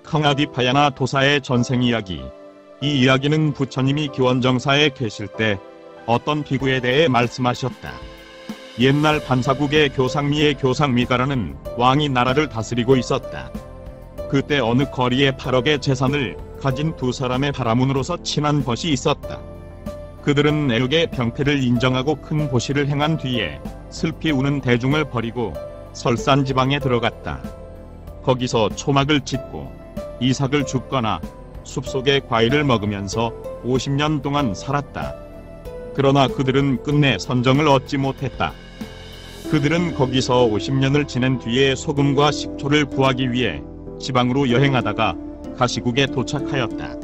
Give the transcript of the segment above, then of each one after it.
캉아디파야나 도사의 전생 이야기. 이 이야기는 부처님이 기원정사에 계실 때 어떤 비구에 대해 말씀하셨다. 옛날 반사국의 교상미의 교상미가라는 왕이 나라를 다스리고 있었다. 그때 어느 거리에 8억의 재산을 가진 두 사람의 바라문으로서 친한 벗이 있었다. 그들은 애국의 병폐를 인정하고 큰 보시를 행한 뒤에 슬피 우는 대중을 버리고 설산 지방에 들어갔다. 거기서 초막을 짓고 이삭을 줍거나 숲속의 과일을 먹으면서 50년 동안 살았다. 그러나 그들은 끝내 선정을 얻지 못했다. 그들은 거기서 50년을 지낸 뒤에 소금과 식초를 구하기 위해 지방으로 여행하다가 가시국에 도착하였다.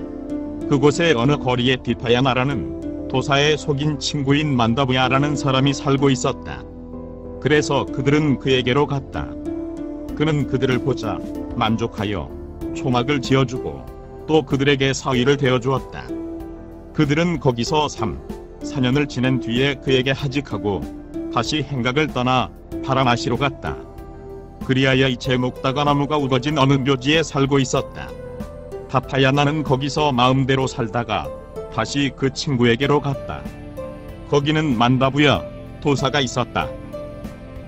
그곳에 어느 거리에 디파야나라는 도사의 속인 친구인 만다부야라는 사람이 살고 있었다. 그래서 그들은 그에게로 갔다. 그는 그들을 보자 만족하여 초막을 지어주고 또 그들에게 사위를 되어주었다. 그들은 거기서 4년을 지낸 뒤에 그에게 하직하고 다시 행각을 떠나 파라나시로 갔다. 그리하여 이체 목다가 나무가 우거진 어느 묘지에 살고 있었다. 다파야나는 거기서 마음대로 살다가 다시 그 친구에게로 갔다. 거기는 만다부야 도사가 있었다.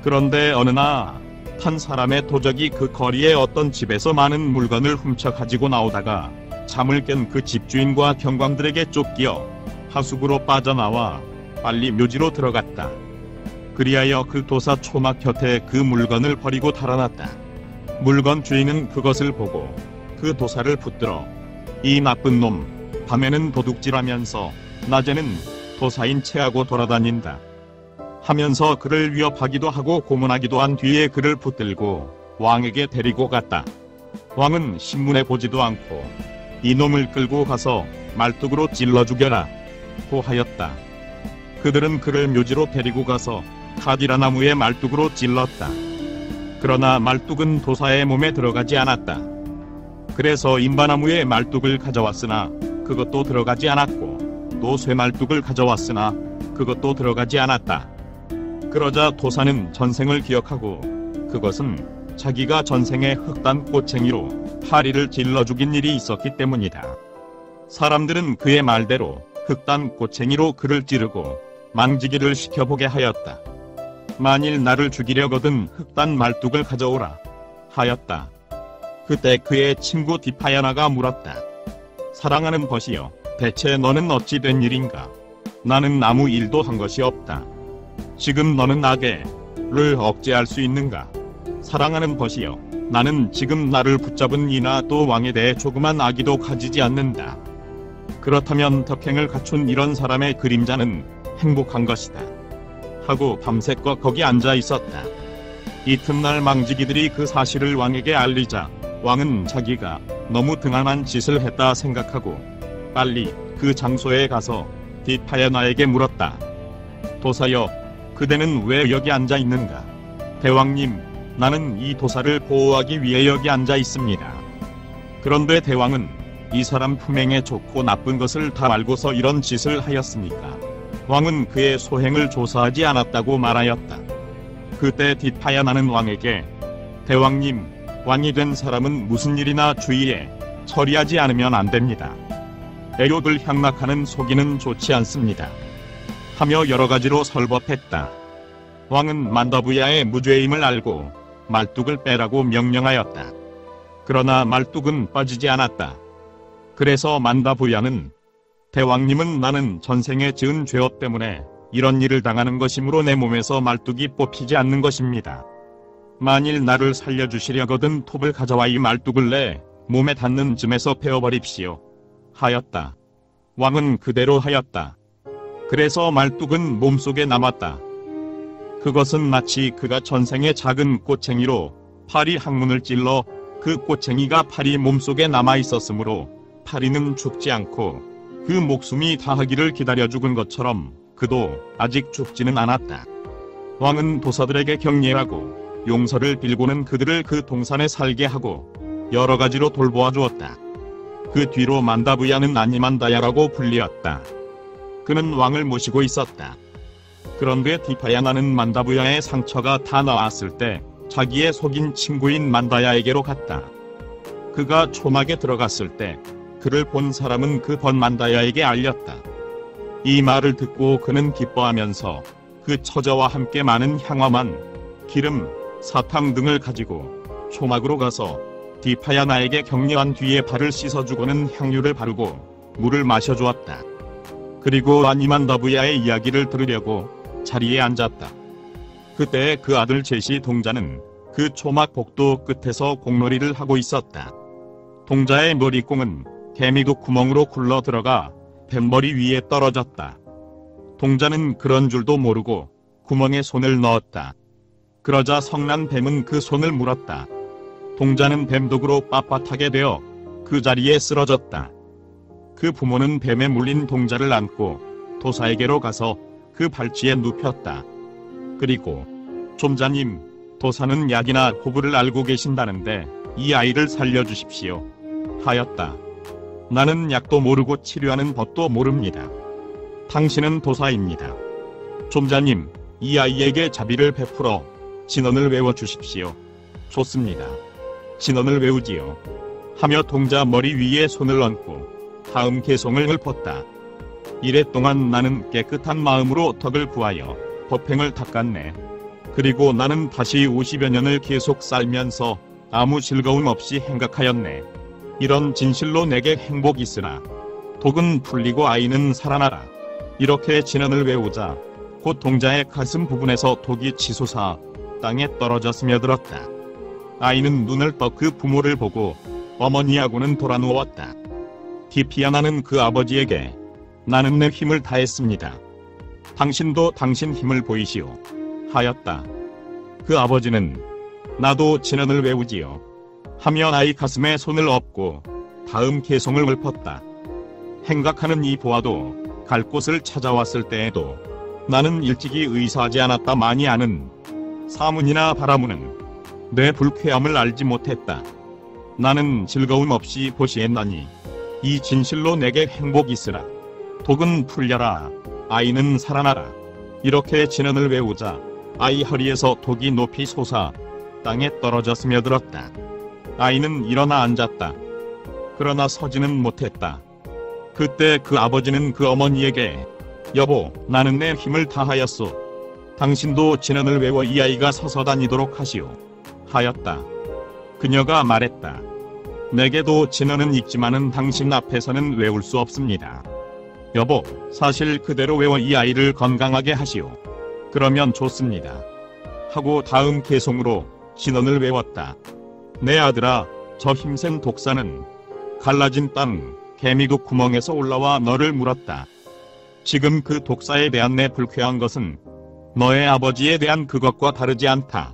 그런데 어느 날 한 사람의 도적이 그 거리의 어떤 집에서 많은 물건을 훔쳐 가지고 나오다가 잠을 깬 그 집주인과 경광들에게 쫓겨 하수구로 빠져나와 빨리 묘지로 들어갔다. 그리하여 그 도사 초막 곁에 그 물건을 버리고 달아났다. 물건 주인은 그것을 보고 그 도사를 붙들어 이 나쁜 놈, 밤에는 도둑질하면서 낮에는 도사인 체하고 돌아다닌다 하면서 그를 위협하기도 하고 고문하기도 한 뒤에 그를 붙들고 왕에게 데리고 갔다. 왕은 신문에 보지도 않고 이놈을 끌고 가서 말뚝으로 찔러 죽여라 고 하였다. 그들은 그를 묘지로 데리고 가서 카디라 나무에 말뚝으로 찔렀다. 그러나 말뚝은 도사의 몸에 들어가지 않았다. 그래서 인바나무에 말뚝을 가져왔으나 그것도 들어가지 않았고 또 쇠말뚝을 가져왔으나 그것도 들어가지 않았다. 그러자 도사는 전생을 기억하고 그것은 자기가 전생에 흑단 꼬챙이로 파리를 찔러 죽인 일이 있었기 때문이다. 사람들은 그의 말대로 흑단 꼬챙이로 그를 찌르고 망지기를 시켜보게 하였다. 만일 나를 죽이려거든 흑단 말뚝을 가져오라 하였다. 그때 그의 친구 디파야나가 물었다. 사랑하는 벗이여, 대체 너는 어찌 된 일인가? 나는 아무 일도 한 것이 없다. 지금 너는 악의를 억제할 수 있는가? 사랑하는 벗이여, 나는 지금 나를 붙잡은 이나 또 왕에 대해 조그만 악의도 가지지 않는다. 그렇다면 덕행을 갖춘 이런 사람의 그림자는 행복한 것이다. 하고 밤새껏 거기 앉아 있었다. 이튿날 망지기들이 그 사실을 왕에게 알리자 왕은 자기가 너무 등한한 짓을 했다 생각하고 빨리 그 장소에 가서 디파야나에게 물었다. 도사여, 그대는 왜 여기 앉아 있는가? 대왕님, 나는 이 도사를 보호하기 위해 여기 앉아 있습니다. 그런데 대왕은 이 사람 품행에 좋고 나쁜 것을 다 알고서 이런 짓을 하였습니까? 왕은 그의 소행을 조사하지 않았다고 말하였다. 그때 디파야나는 왕에게 대왕님, 왕이 된 사람은 무슨 일이나 주의에 처리하지 않으면 안 됩니다. 애욕을 향락하는 속이는 좋지 않습니다. 하며 여러 가지로 설법했다. 왕은 만다부야의 무죄임을 알고 말뚝을 빼라고 명령하였다. 그러나 말뚝은 빠지지 않았다. 그래서 만다부야는 대왕님은 나는 전생에 지은 죄업 때문에 이런 일을 당하는 것이므로 내 몸에서 말뚝이 뽑히지 않는 것입니다. 만일 나를 살려주시려거든 톱을 가져와 이 말뚝을 내 몸에 닿는 쯤에서 베어버립시오 하였다. 왕은 그대로 하였다. 그래서 말뚝은 몸속에 남았다. 그것은 마치 그가 전생에 작은 꼬챙이로 파리 항문을 찔러 그 꼬챙이가 파리 몸속에 남아있었으므로 파리는 죽지 않고 그 목숨이 다하기를 기다려 죽은 것처럼 그도 아직 죽지는 않았다. 왕은 도사들에게 격려하고 용서를 빌고는 그들을 그 동산에 살게 하고 여러 가지로 돌보아 주었다. 그 뒤로 만다부야는 아니만다야라고 불리었다. 그는 왕을 모시고 있었다. 그런데 디파야나는 만다부야의 상처가 다 나았을 때 자기의 속인 친구인 만다야에게로 갔다. 그가 초막에 들어갔을 때 그를 본 사람은 그 번만다야에게 알렸다. 이 말을 듣고 그는 기뻐하면서 그 처자와 함께 많은 향화만, 기름, 사탕 등을 가지고 초막으로 가서 디파야나에게 격려한 뒤에 발을 씻어주고는 향유를 바르고 물을 마셔주었다. 그리고 아니만다부야의 이야기를 들으려고 자리에 앉았다. 그때 그 아들 제시 동자는 그 초막 복도 끝에서 공놀이를 하고 있었다. 동자의 머리꽁은 개미도 구멍으로 굴러 들어가 뱀머리 위에 떨어졌다. 동자는 그런 줄도 모르고 구멍에 손을 넣었다. 그러자 성난 뱀은 그 손을 물었다. 동자는 뱀독으로 빳빳하게 되어 그 자리에 쓰러졌다. 그 부모는 뱀에 물린 동자를 안고 도사에게로 가서 그 발치에 눕혔다. 그리고 좀자님, 도사는 약이나 호부를 알고 계신다는데 이 아이를 살려주십시오 하였다. 나는 약도 모르고 치료하는 법도 모릅니다. 당신은 도사입니다. 좀자님, 이 아이에게 자비를 베풀어 진언을 외워주십시오. 좋습니다. 진언을 외우지요. 하며 동자 머리 위에 손을 얹고 다음 개송을 읊었다. 이랫동안 나는 깨끗한 마음으로 덕을 구하여 법행을 닦았네. 그리고 나는 다시 50여 년을 계속 살면서 아무 즐거움 없이 행각하였네. 이런 진실로 내게 행복이 있으나 독은 풀리고 아이는 살아나라. 이렇게 진언을 외우자 곧 동자의 가슴 부분에서 독이 치솟아 땅에 떨어져 스며들었다. 아이는 눈을 떠 그 부모를 보고 어머니하고는 돌아 누웠다. 디피아나는 그 아버지에게 나는 내 힘을 다했습니다. 당신도 당신 힘을 보이시오 하였다. 그 아버지는 나도 진언을 외우지요 하며 아이 가슴에 손을 얹고 다음 개송을 읊었다. 행각하는 이 보아도 갈 곳을 찾아왔을 때에도 나는 일찍이 의사하지 않았다. 많이 아는 사문이나 바라문은 내 불쾌함을 알지 못했다. 나는 즐거움 없이 보시했나니 이 진실로 내게 행복이 있으라. 독은 풀려라. 아이는 살아나라. 이렇게 진언을 외우자 아이 허리에서 독이 높이 솟아 땅에 떨어져 스며들었다. 아이는 일어나 앉았다. 그러나 서지는 못했다. 그때 그 아버지는 그 어머니에게 여보, 나는 내 힘을 다하였소. 당신도 진언을 외워 이 아이가 서서 다니도록 하시오 하였다. 그녀가 말했다. 내게도 진언은 있지만은 당신 앞에서는 외울 수 없습니다. 여보, 사실 그대로 외워 이 아이를 건강하게 하시오. 그러면 좋습니다. 하고 다음 개송으로 진언을 외웠다. 내 아들아, 저 힘센 독사는 갈라진 땅 개미국 구멍에서 올라와 너를 물었다. 지금 그 독사에 대한 내 불쾌한 것은 너의 아버지에 대한 그것과 다르지 않다.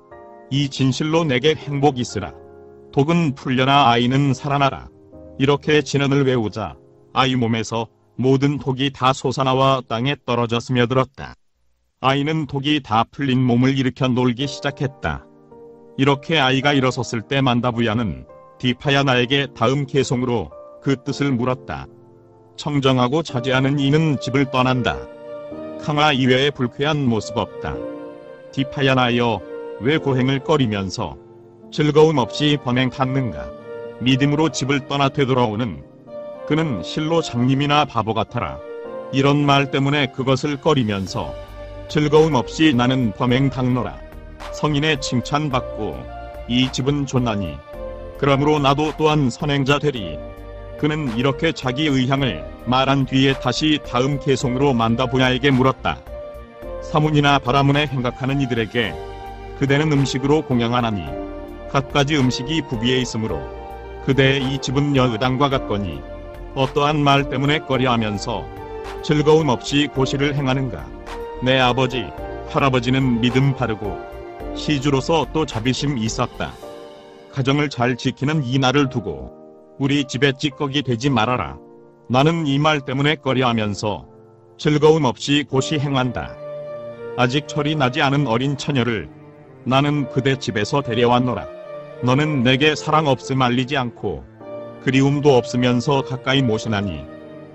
이 진실로 내게 행복이 있으라. 독은 풀려나 아이는 살아나라. 이렇게 진언을 외우자 아이 몸에서 모든 독이 다 솟아나와 땅에 떨어져 스며들었다. 아이는 독이 다 풀린 몸을 일으켜 놀기 시작했다. 이렇게 아이가 일어섰을 때 만다부야는 디파야나에게 다음 개송으로 그 뜻을 물었다. 청정하고 자제하는 이는 집을 떠난다. 강화 이외에 불쾌한 모습 없다. 디파야나여, 왜 고행을 꺼리면서 즐거움 없이 범행하는가? 믿음으로 집을 떠나 되돌아오는 그는 실로 장님이나 바보 같아라. 이런 말 때문에 그것을 꺼리면서 즐거움 없이 나는 범행당노라. 성인의 칭찬받고 이 집은 좋나니 그러므로 나도 또한 선행자 되리. 그는 이렇게 자기 의향을 말한 뒤에 다시 다음 개송으로 만다부야에게 물었다. 사문이나 바라문에 행각하는 이들에게 그대는 음식으로 공양하나니 갖가지 음식이 부비에 있으므로 그대의 이 집은 여의당과 같거니 어떠한 말 때문에 꺼려하면서 즐거움 없이 고시를 행하는가? 내 아버지, 할아버지는 믿음 바르고 시주로서 또 자비심 있었다. 가정을 잘 지키는 이 나를 두고 우리 집에 찌꺼기 되지 말아라. 나는 이 말 때문에 꺼려하면서 즐거움 없이 고시 행한다. 아직 철이 나지 않은 어린 처녀를 나는 그대 집에서 데려왔노라. 너는 내게 사랑 없음 알리지 않고 그리움도 없으면서 가까이 모시나니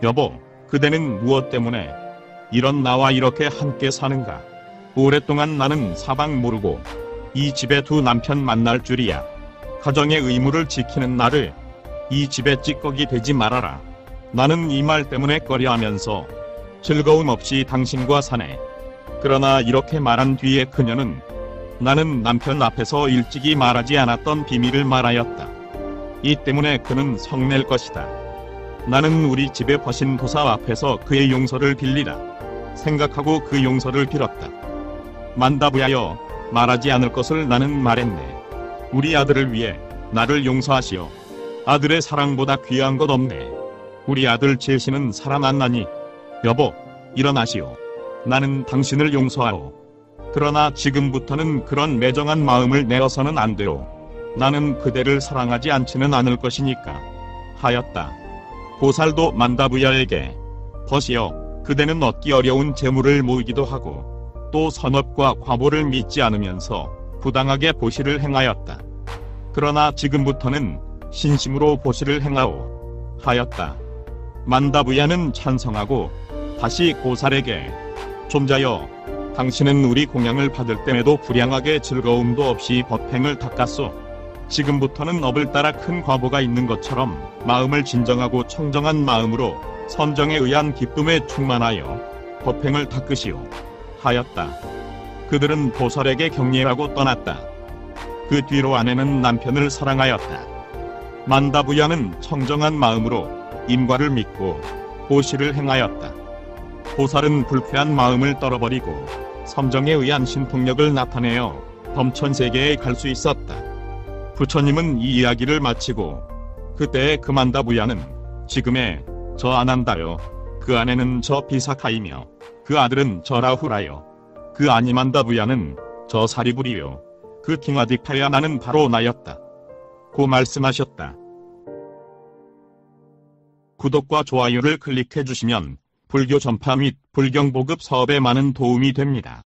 여보, 그대는 무엇 때문에 이런 나와 이렇게 함께 사는가? 오랫동안 나는 사방 모르고 이 집에 두 남편 만날 줄이야. 가정의 의무를 지키는 나를 이 집에 찌꺼기 되지 말아라. 나는 이 말 때문에 꺼려하면서 즐거움 없이 당신과 사네. 그러나 이렇게 말한 뒤에 그녀는 나는 남편 앞에서 일찍이 말하지 않았던 비밀을 말하였다. 이 때문에 그는 성낼 것이다. 나는 우리 집에 버신 도사 앞에서 그의 용서를 빌리라 생각하고 그 용서를 빌었다. 만다부야여, 말하지 않을 것을 나는 말했네. 우리 아들을 위해 나를 용서하시오. 아들의 사랑보다 귀한 것 없네. 우리 아들 제시는 살아났나니 여보, 일어나시오. 나는 당신을 용서하오. 그러나 지금부터는 그런 매정한 마음을 내어서는 안 돼요. 나는 그대를 사랑하지 않지는 않을 것이니까 하였다. 보살도 만다부야에게 벗이여, 그대는 얻기 어려운 재물을 모으기도 하고 또 선업과 과보를 믿지 않으면서 부당하게 보시를 행하였다. 그러나 지금부터는 신심으로 보시를 행하오 하였다. 만다부야는 찬성하고 다시 고살에게 좀자여, 당신은 우리 공양을 받을 때에도 불량하게 즐거움도 없이 법행을 닦았소. 지금부터는 업을 따라 큰 과보가 있는 것처럼 마음을 진정하고 청정한 마음으로 선정에 의한 기쁨에 충만하여 법행을 닦으시오 하였다. 그들은 보살에게 격려하고 떠났다. 그 뒤로 아내는 남편을 사랑하였다. 만다부야는 청정한 마음으로 인과를 믿고 보시를 행하였다. 보살은 불쾌한 마음을 떨어버리고 섬정에 의한 신통력을 나타내어 범천세계에 갈 수 있었다. 부처님은 이 이야기를 마치고 그때의 그 만다부야는 지금의 저 아난다요, 그 아내는 저 비사카이며 그 아들은 저 라후라요, 그 아니만다부야는 저 사리불이요, 그 킹아디카야 나는 바로 나였다 고 말씀하셨다. 구독과 좋아요를 클릭해 주시면 불교 전파 및 불경 보급 사업에 많은 도움이 됩니다.